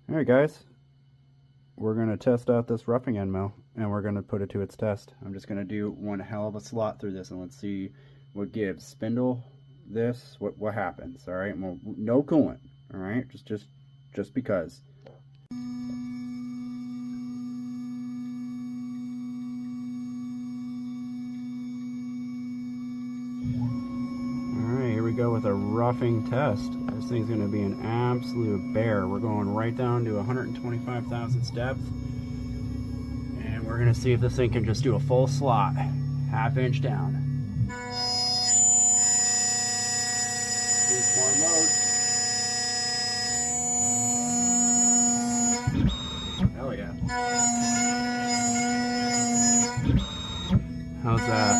Alright guys, we're going to test out this roughing end mill and we're going to put it to its test. I'm just going to do one hell of a slot through this and let's see what gives. Spindle this, what happens. Alright, well, no coolant. Alright, just because. Alright, here we go with a roughing test. This thing's going to be an absolute bear. We're going right down to 125 thousandths depth. And we're going to see if this thing can just do a full slot. Half inch down. Use more load. Hell yeah. How's that?